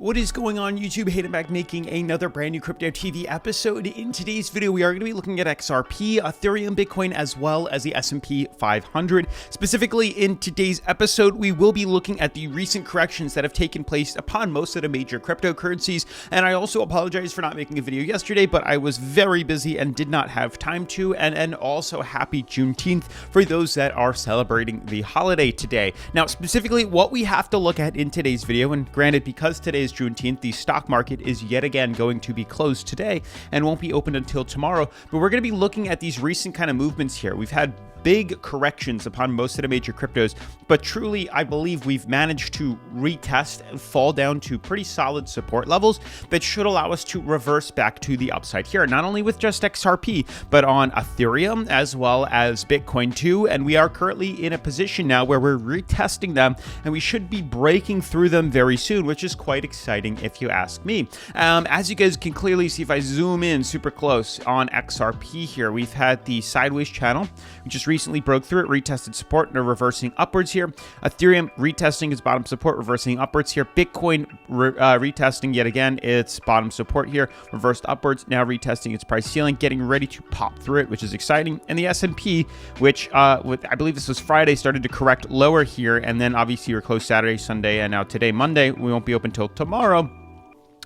What is going on YouTube? Hayden back making another brand new Crypto TV episode. In today's video, we are going to be looking at XRP, Ethereum, Bitcoin, as well as the S&P 500. Specifically, in today's episode, we will be looking at the recent corrections that have taken place upon most of the major cryptocurrencies. And I also apologize for not making a video yesterday, but I was very busy and did not have time to. And also happy Juneteenth for those that are celebrating the holiday today. Now, specifically, what we have to look at in today's video, and granted, because today is Juneteenth, the stock market is yet again going to be closed today and won't be opened until tomorrow. But we're going to be looking at these recent kind of movements here. We've had big corrections upon most of the major cryptos, but truly, I believe we've managed to retest and fall down to pretty solid support levels that should allow us to reverse back to the upside here, not only with just XRP, but on Ethereum as well as Bitcoin too. And we are currently in a position now where we're retesting them and we should be breaking through them very soon, which is quite exciting if you ask me. As you guys can clearly see, if I zoom in super close on XRP here, we've had the sideways channel, which is recently broke through it, retested support, and are reversing upwards here. Ethereum retesting its bottom support, reversing upwards here. Bitcoin retesting yet again its bottom support here, reversed upwards, now retesting its price ceiling, getting ready to pop through it, which is exciting. And the S&P, which I believe this was Friday, started to correct lower here, and then obviously we're closed Saturday, Sunday, and now today, Monday. We won't be open till tomorrow.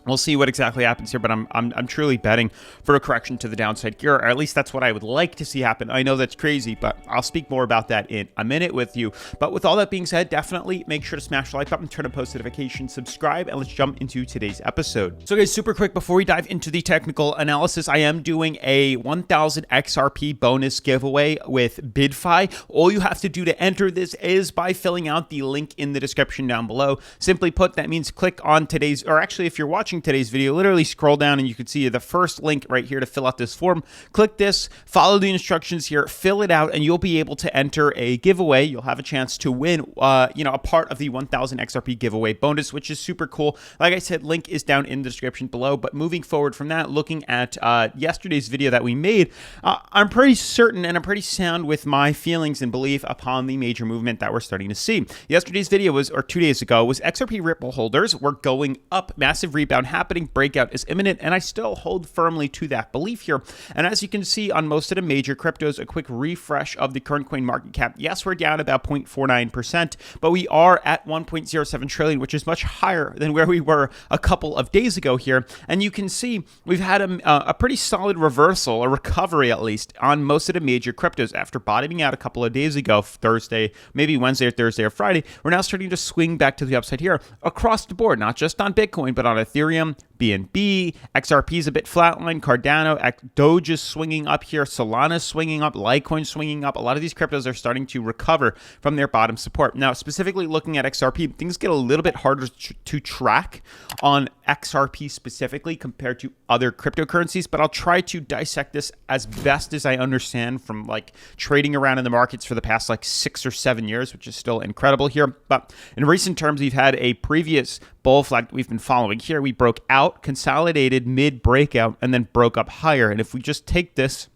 We'll see what exactly happens here, but I'm truly betting for a correction to the downside here, or at least that's what I would like to see happen. I know that's crazy, but I'll speak more about that in a minute with you. But with all that being said, definitely make sure to smash the like button, turn on post notifications, subscribe, and let's jump into today's episode. So guys, super quick, before we dive into the technical analysis, I am doing a 1000 XRP bonus giveaway with BidFight. All you have to do to enter this is by filling out the link in the description down below. Simply put, that means click on today's, or actually if you're watching today's video, literally scroll down and you can see the first link right here to fill out this form. Click this, follow the instructions here, fill it out, and you'll be able to enter a giveaway. You'll have a chance to win, a part of the 1000 XRP giveaway bonus, which is super cool. Like I said, link is down in the description below. But moving forward from that, looking at yesterday's video that we made, I'm pretty certain and I'm pretty sound with my feelings and belief upon the major movement that we're starting to see. Yesterday's video was, or 2 days ago, was XRP Ripple holders were going up, massive rebound happening, breakout is imminent, and I still hold firmly to that belief here. And as you can see on most of the major cryptos, a quick refresh of the current coin market cap. Yes, we're down about 0.49%, but we are at 1.07 trillion, which is much higher than where we were a couple of days ago here. And you can see we've had a pretty solid reversal, a recovery at least, on most of the major cryptos after bottoming out a couple of days ago, Thursday, maybe Wednesday or Thursday or Friday. We're now starting to swing back to the upside here across the board, not just on Bitcoin, but on Ethereum, BNB, XRP is a bit flatline, Cardano, Doge is swinging up here, Solana is swinging up, Litecoin swinging up. A lot of these cryptos are starting to recover from their bottom support. Now, specifically looking at XRP, things get a little bit harder to track on XRP specifically compared to other cryptocurrencies, but I'll try to dissect this as best as I understand from like trading around in the markets for the past like 6 or 7 years, which is still incredible here. But in recent terms, we've had a previous bull flag we've been following here. We broke out, consolidated mid breakout, and then broke up higher. And if we just take this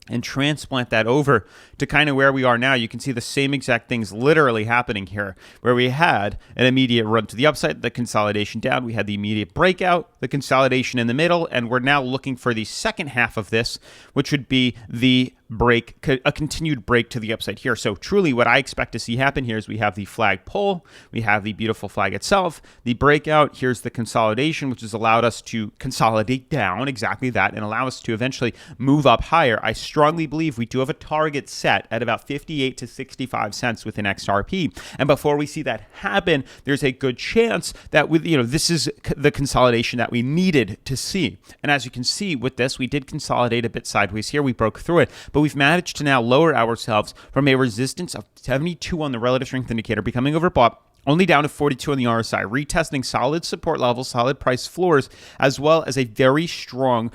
and transplant that over to kind of where we are now, you can see the same exact things literally happening here, where we had an immediate run to the upside, the consolidation down, we had the immediate breakout, the consolidation in the middle, and we're now looking for the second half of this, which would be the break, a continued break to the upside here. So truly what I expect to see happen here is we have the flag pull, we have the beautiful flag itself, the breakout, here's the consolidation, which has allowed us to consolidate down, exactly that, and allow us to eventually move up higher. I strongly believe we do have a target set at about 58 to 65 cents within XRP. And before we see that happen, there's a good chance that with, this is the consolidation that we needed to see. And as you can see with this, we did consolidate a bit sideways here. We broke through it, but we've managed to now lower ourselves from a resistance of 72 on the relative strength indicator, becoming overbought, only down to 42 on the RSI, retesting solid support levels, solid price floors, as well as a very strong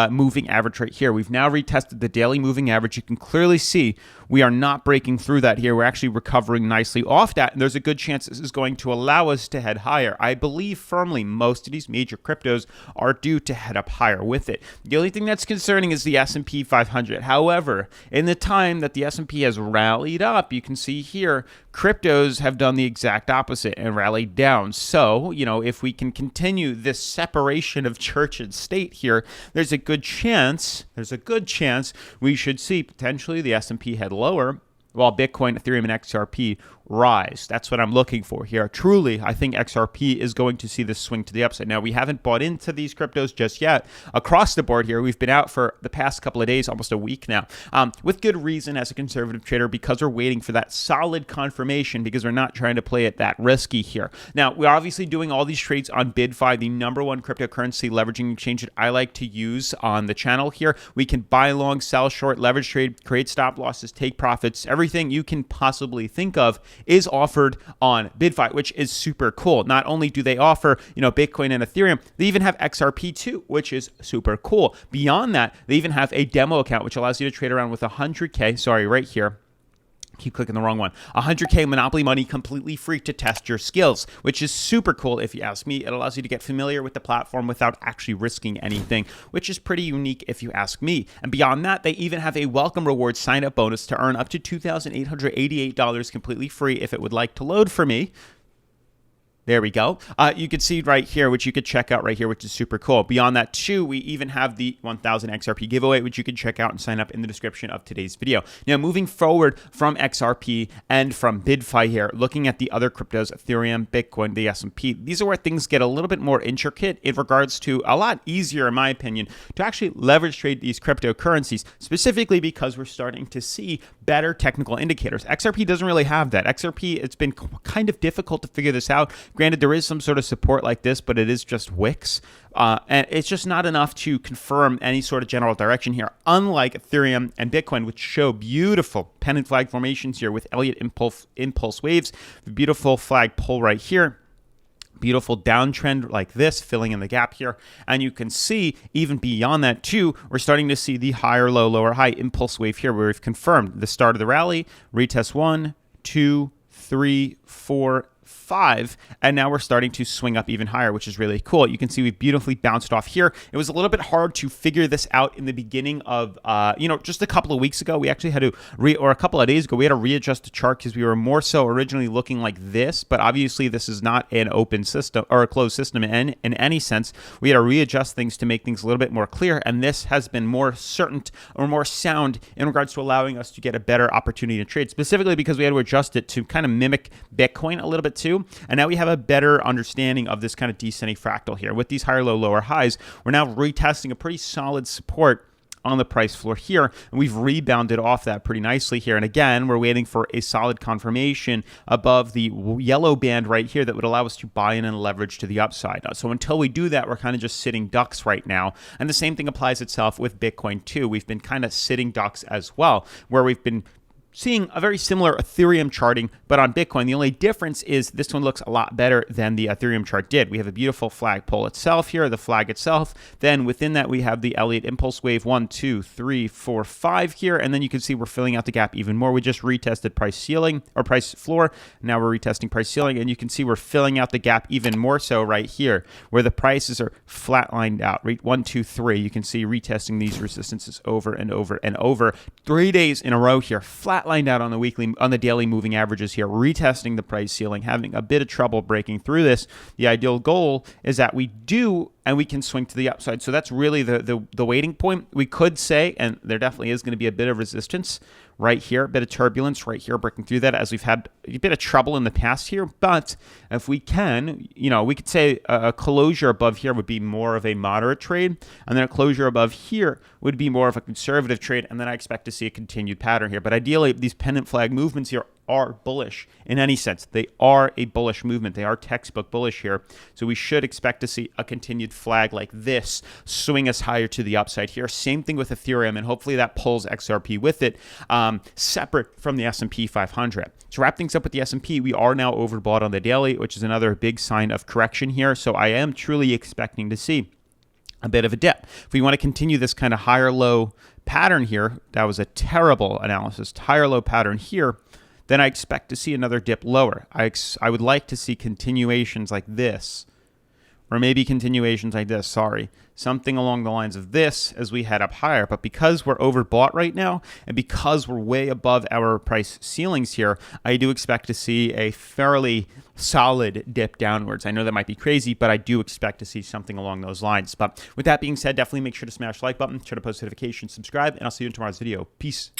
moving average right here. We've now retested the daily moving average. You can clearly see we are not breaking through that here. We're actually recovering nicely off that, and there's a good chance this is going to allow us to head higher. I believe firmly most of these major cryptos are due to head up higher with it. The only thing that's concerning is the S&P 500. However, in the time that the S&P has rallied up, you can see here, cryptos have done the exact opposite and rallied down. So, if we can continue this separation of church and state here, there's a good chance we should see potentially the S&P head lower, while Bitcoin, Ethereum, and XRP rise. That's what I'm looking for here. Truly, I think XRP is going to see this swing to the upside. Now, we haven't bought into these cryptos just yet. Across the board here, we've been out for the past couple of days, almost a week now, with good reason as a conservative trader, because we're waiting for that solid confirmation, because we're not trying to play it that risky here. Now, we're obviously doing all these trades on BidFight, the #1 cryptocurrency leveraging exchange that I like to use on the channel here. We can buy long, sell short, leverage trade, create stop losses, take profits. Everything you can possibly think of is offered on BidFight, which is super cool. Not only do they offer, Bitcoin and Ethereum, they even have XRP too, which is super cool. Beyond that, they even have a demo account, which allows you to trade around with 100K, right here. Keep clicking the wrong one. 100K Monopoly money completely free to test your skills, which is super cool if you ask me. It allows you to get familiar with the platform without actually risking anything, which is pretty unique if you ask me. And beyond that, they even have a welcome reward sign-up bonus to earn up to $2,888 completely free if it would like to load for me. There we go. You can see right here, which you could check out right here, which is super cool. Beyond that, too, we even have the 1,000 XRP giveaway, which you can check out and sign up in the description of today's video. Now, moving forward from XRP and from BidFight here, looking at the other cryptos, Ethereum, Bitcoin, the S&P, these are where things get a little bit more intricate in regards to a lot easier, in my opinion, to actually leverage trade these cryptocurrencies, specifically because we're starting to see better technical indicators. XRP doesn't really have that. XRP, it's been kind of difficult to figure this out. Granted, there is some sort of support like this, but it is just wicks. And it's just not enough to confirm any sort of general direction here, unlike Ethereum and Bitcoin, which show beautiful pennant flag formations here with Elliott impulse waves, the beautiful flag pull right here. Beautiful downtrend like this, filling in the gap here. And you can see even beyond that too, we're starting to see the higher low, lower high impulse wave here, where we've confirmed the start of the rally, retest 1, 2, 3, 4, 5, and now we're starting to swing up even higher, which is really cool. You can see we've beautifully bounced off here. It was a little bit hard to figure this out in the beginning of, just a couple of weeks ago. We actually had to, or a couple of days ago, we had to readjust the chart because we were more so originally looking like this, but obviously this is not an open system or a closed system in any sense. We had to readjust things to make things a little bit more clear, and this has been more certain or more sound in regards to allowing us to get a better opportunity to trade, specifically because we had to adjust it to kind of mimic Bitcoin a little bit too. And now we have a better understanding of this kind of descending fractal here. With these higher low, lower highs, we're now retesting a pretty solid support on the price floor here, and we've rebounded off that pretty nicely here. And again, we're waiting for a solid confirmation above the yellow band right here that would allow us to buy in and leverage to the upside. So until we do that, we're kind of just sitting ducks right now. And the same thing applies itself with Bitcoin too. We've been kind of sitting ducks as well, where we've been seeing a very similar Ethereum charting, but on Bitcoin, the only difference is this one looks a lot better than the Ethereum chart did. We have a beautiful flag pole itself here, the flag itself. Then within that, we have the Elliott impulse wave 1, 2, 3, 4, 5 here. And then you can see we're filling out the gap even more. We just retested price ceiling or price floor. Now we're retesting price ceiling, and you can see we're filling out the gap even more so right here, where the prices are flatlined out. 1, 2, 3. You can see retesting these resistances over and over and over. 3 days in a row here, flat lined out on the daily moving averages here, retesting the price ceiling, having a bit of trouble breaking through this. The ideal goal is that we do, and we can swing to the upside. So that's really the waiting point. We could say, and there definitely is going to be a bit of resistance right here, a bit of turbulence right here, breaking through that, as we've had a bit of trouble in the past here. But if we can, we could say a closure above here would be more of a moderate trade, and then a closure above here would be more of a conservative trade, and then I expect to see a continued pattern here. But ideally, these pennant flag movements here are bullish in any sense. They are a bullish movement. They are textbook bullish here. So we should expect to see a continued flag like this swing us higher to the upside here. Same thing with Ethereum, and hopefully that pulls XRP with it, separate from the S&P 500. To wrap things up with the S&P, we are now overbought on the daily, which is another big sign of correction here. So I am truly expecting to see a bit of a dip. If we want to continue this kind of higher low pattern here, that was a terrible analysis, higher low pattern here, then I expect to see another dip lower. I would like to see continuations like this, or maybe continuations like this, something along the lines of this as we head up higher. But because we're overbought right now, and because we're way above our price ceilings here, I do expect to see a fairly solid dip downwards. I know that might be crazy, but I do expect to see something along those lines. But with that being said, definitely make sure to smash the like button, turn on post notifications, subscribe, and I'll see you in tomorrow's video. Peace.